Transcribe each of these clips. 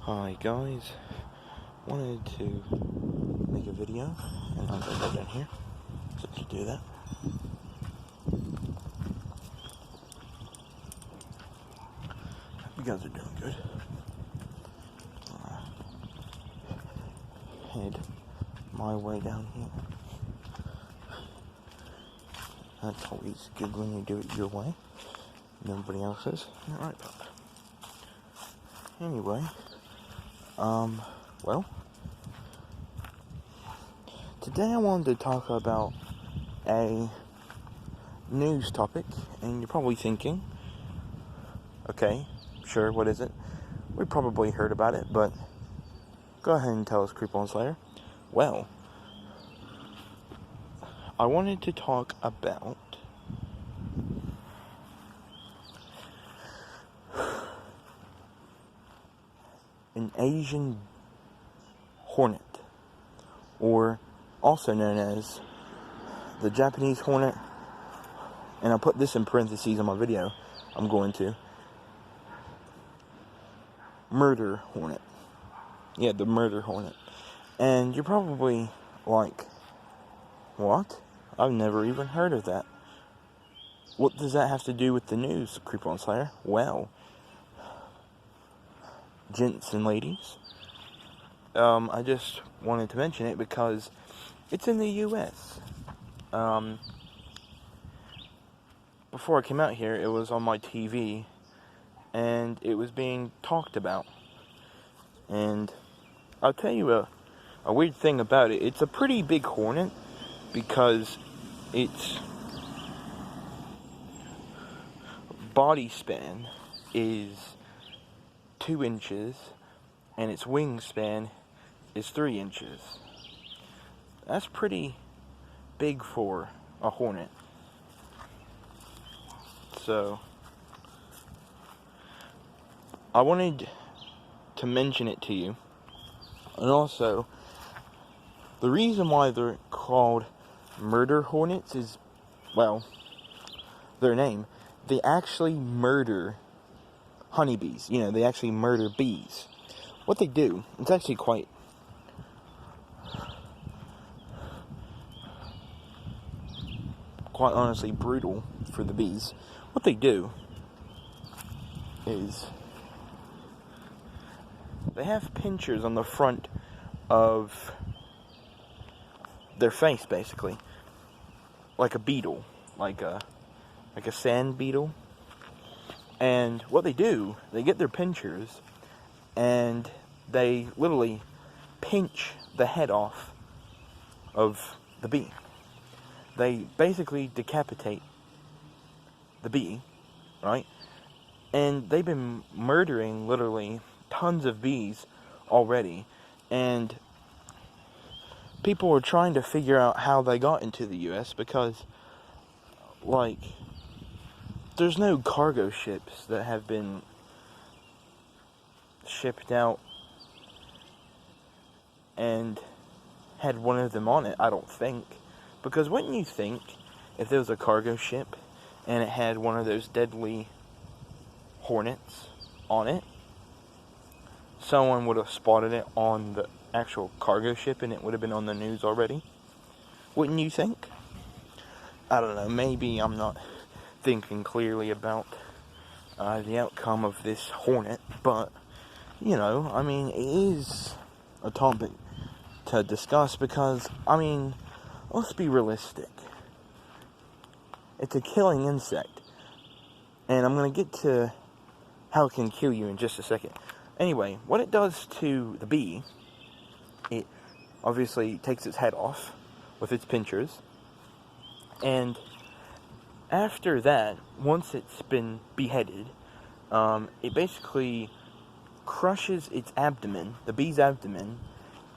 Hi guys, wanted to make a video, and I'm going to go down here, so to do that. Hope you guys are doing good. Head my way down here. That's always good when you do it your way, nobody else's. Alright, but anyway, well, today I wanted to talk about a news topic, and you're probably thinking, okay, sure, what is it? We probably heard about it, but go ahead and tell us, Creep-On Slayer. Well, I wanted to talk about an Asian hornet, or also known as the Japanese hornet, and I'll put this in parentheses on my video. I'm going to murder hornet. Yeah, the murder hornet. And you're probably like, what? I've never even heard of that. What does that have to do with the news, Creep-On Slayer? Well, gents and ladies, I just wanted to mention it because it's in the U.S. Before I came out here, it was on my TV, and it was being talked about. And I'll tell you a weird thing about it. It's a pretty big hornet because its body span is 2 inches and its wingspan is 3 inches. That's pretty big for a hornet. So I wanted to mention it to you. And also, the reason why they're called murder hornets is, well, their name. They actually murder honeybees. You know, they actually murder bees. What they do, it's actually quite honestly brutal for the bees. What they do is they have pincers on the front of their face, basically, like a beetle, like a sand beetle. And what they do, they get their pincers and they literally pinch the head off of the bee. They basically decapitate the bee, right? And they've been murdering literally tons of bees already, and people are trying to figure out how they got into the U.S. because, like, there's no cargo ships that have been shipped out and had one of them on it, I don't think. Because wouldn't you think, if there was a cargo ship and it had one of those deadly hornets on it, someone would have spotted it on the actual cargo ship and it would have been on the news already? Wouldn't you think? I don't know, maybe I'm not thinking clearly about the outcome of this hornet, but, you know, I mean, it is a topic to discuss because, I mean, let's be realistic. It's a killing insect, and I'm going to get to how it can kill you in just a second. Anyway, what it does to the bee, it obviously takes its head off with its pincers, and after that, once it's been beheaded, it basically crushes its abdomen, the bee's abdomen,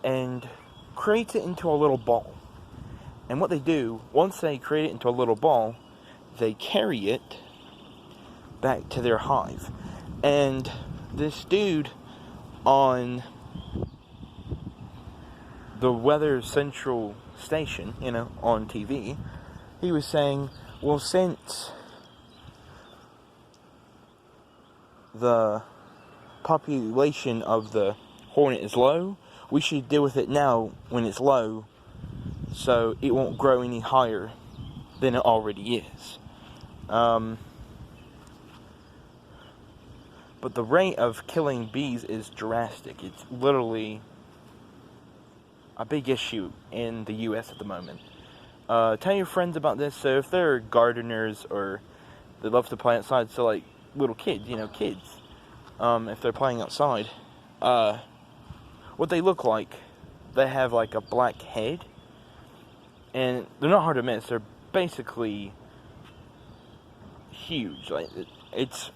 and creates it into a little ball. And what they do, once they create it into a little ball, they carry it back to their hive. And this dude on the Weather Central station, you know, on TV, he was saying, well, since the population of the hornet is low, we should deal with it now when it's low, so it won't grow any higher than it already is. But the rate of killing bees is drastic. It's literally a big issue in the U.S. at the moment. Tell your friends about this. So if they're gardeners or they love to play outside, so like little kids, kids, if they're playing outside, what they look like, they have like a black head, and they're not hard to miss. They're basically huge. Like it's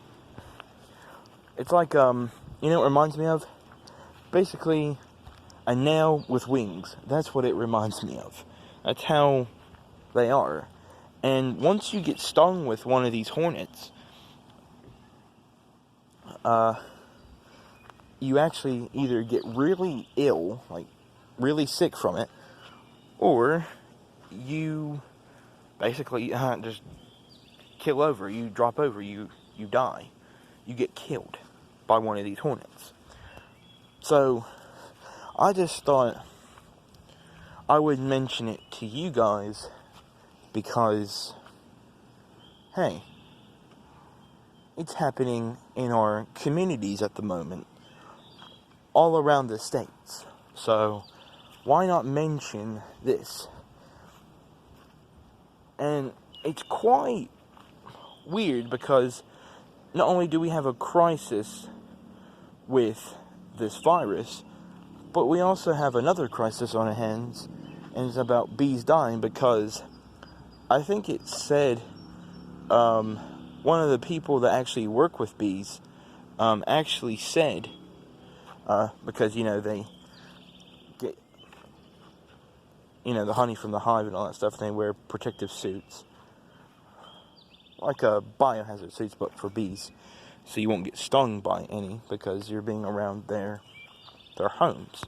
like what it reminds me of? Basically a nail with wings. That's what it reminds me of. That's how they are. And once you get stung with one of these hornets, you actually either get really ill, like really sick from it, or you basically just kill over, you drop over, you die. You get killed by one of these hornets. So, I just thought I would mention it to you guys because, hey, it's happening in our communities at the moment, all around the states. So, why not mention this? And it's quite weird because not only do we have a crisis with this virus, but we also have another crisis on our hands, and it's about bees dying because I think it said one of the people that actually work with bees actually said, because, they get, the honey from the hive and all that stuff, and they wear protective suits. Like biohazard suits, but for bees. So you won't get stung by any, because you're being around their homes.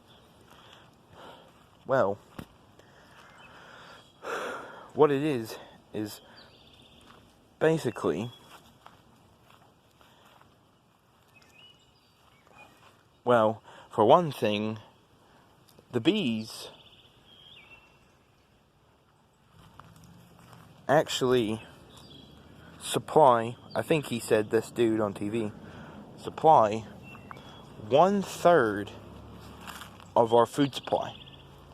Well, what it is basically, well, for one thing, the bees actually supply, I think he said, this dude on TV, supply 1/3 of our food supply.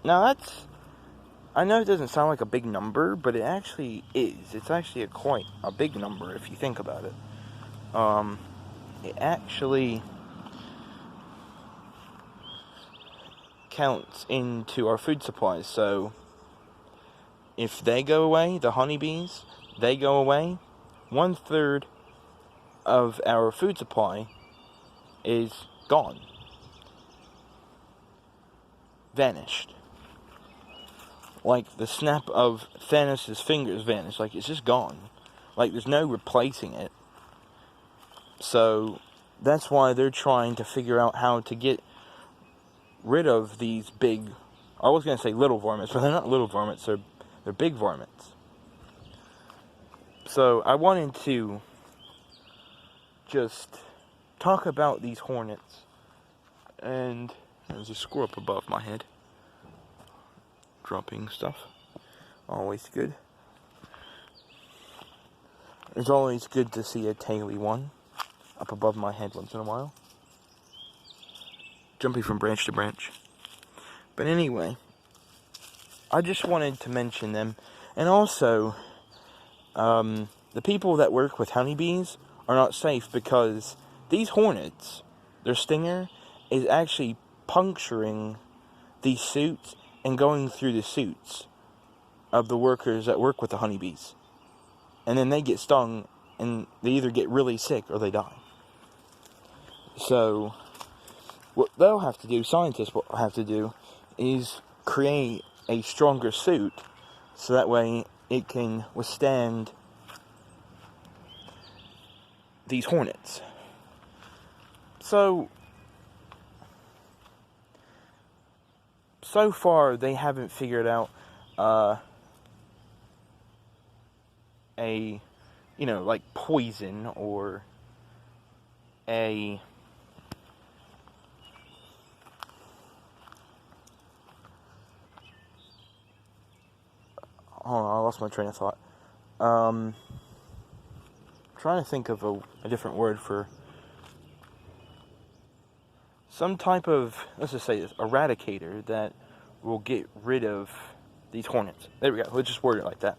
Now I know it doesn't sound like a big number, but it actually is. It's actually quite a big number if you think about it. It actually counts into our food supplies. So if they go away, the honeybees, they go away, 1/3 of our food supply is gone. Vanished. Like the snap of Thanos' fingers vanished. Like it's just gone. Like there's no replacing it. So that's why they're trying to figure out how to get rid of these big, I was going to say little varmints, but they're not little varmints, they're big varmints. So I wanted to just talk about these hornets, and there's a squirrel up above my head, dropping stuff, always good. It's always good to see a taily one up above my head once in a while, jumping from branch to branch. But anyway, I just wanted to mention them, and also, the people that work with honeybees are not safe because these hornets, their stinger, is actually puncturing these suits and going through the suits of the workers that work with the honeybees. And then they get stung, and they either get really sick or they die. So, what they'll have to do, scientists will have to do, is create a stronger suit, so that way it can withstand these hornets. So far they haven't figured out like poison or a hold on, I lost my train of thought. Trying to think of a different word for some type of, let's just say this, eradicator that will get rid of these hornets. There we go. Let's just word it like that.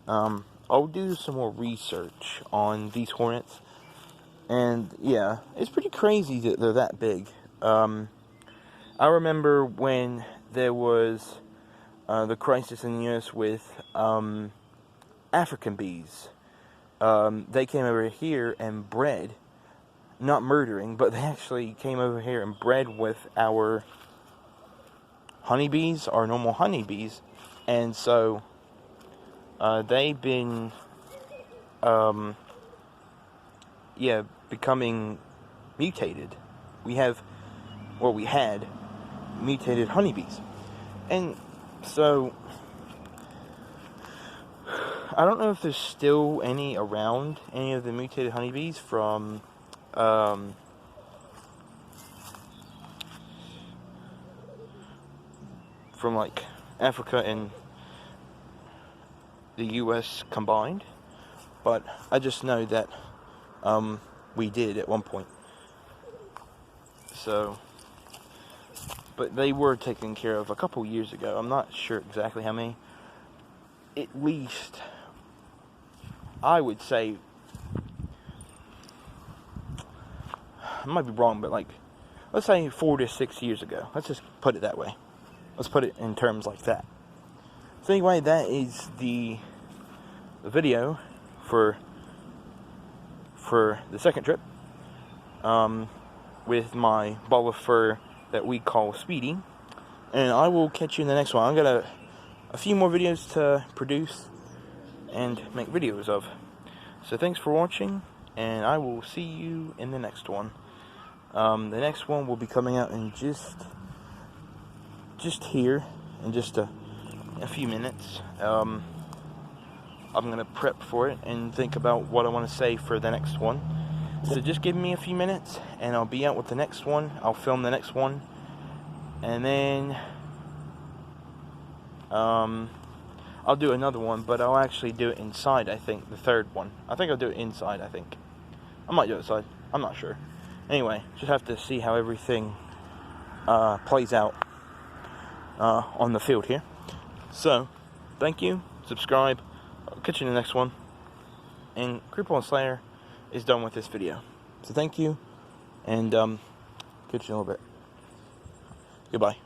I'll do some more research on these hornets. And yeah, it's pretty crazy that they're that big. I remember when there was the crisis in the U.S. with African bees. They came over here and bred, not murdering, but they actually came over here and bred with our honeybees, our normal honeybees. And so they've been, becoming mutated. We had mutated honeybees. And so, I don't know if there's still any around, any of the mutated honeybees from, like Africa and the US combined, but I just know that we did at one point. So, but they were taken care of a couple years ago. I'm not sure exactly how many. At least, I would say, I might be wrong, but like, let's say 4 to 6 years ago. Let's just put it that way. Let's put it in terms like that. So anyway, that is the video for the second trip, with my ball of fur that we call Speedy. And I will catch you in the next one. I've got a few more videos to produce and make videos of. So thanks for watching, and I will see you in the next one. The next one will be coming out in just here in just a few minutes. I'm gonna prep for it and think about what I want to say for the next one. So just give me a few minutes and I'll be out with the next one. I'll film the next one, and then I'll do another one, but I'll actually do it inside, I think, the third one. I think I'll do it inside, I think. I might do it outside. I'm not sure. Anyway, just have to see how everything plays out on the field here. So, thank you. Subscribe. I'll catch you in the next one. And Creeper and Slayer is done with this video. So thank you, and catch you in a little bit. Goodbye.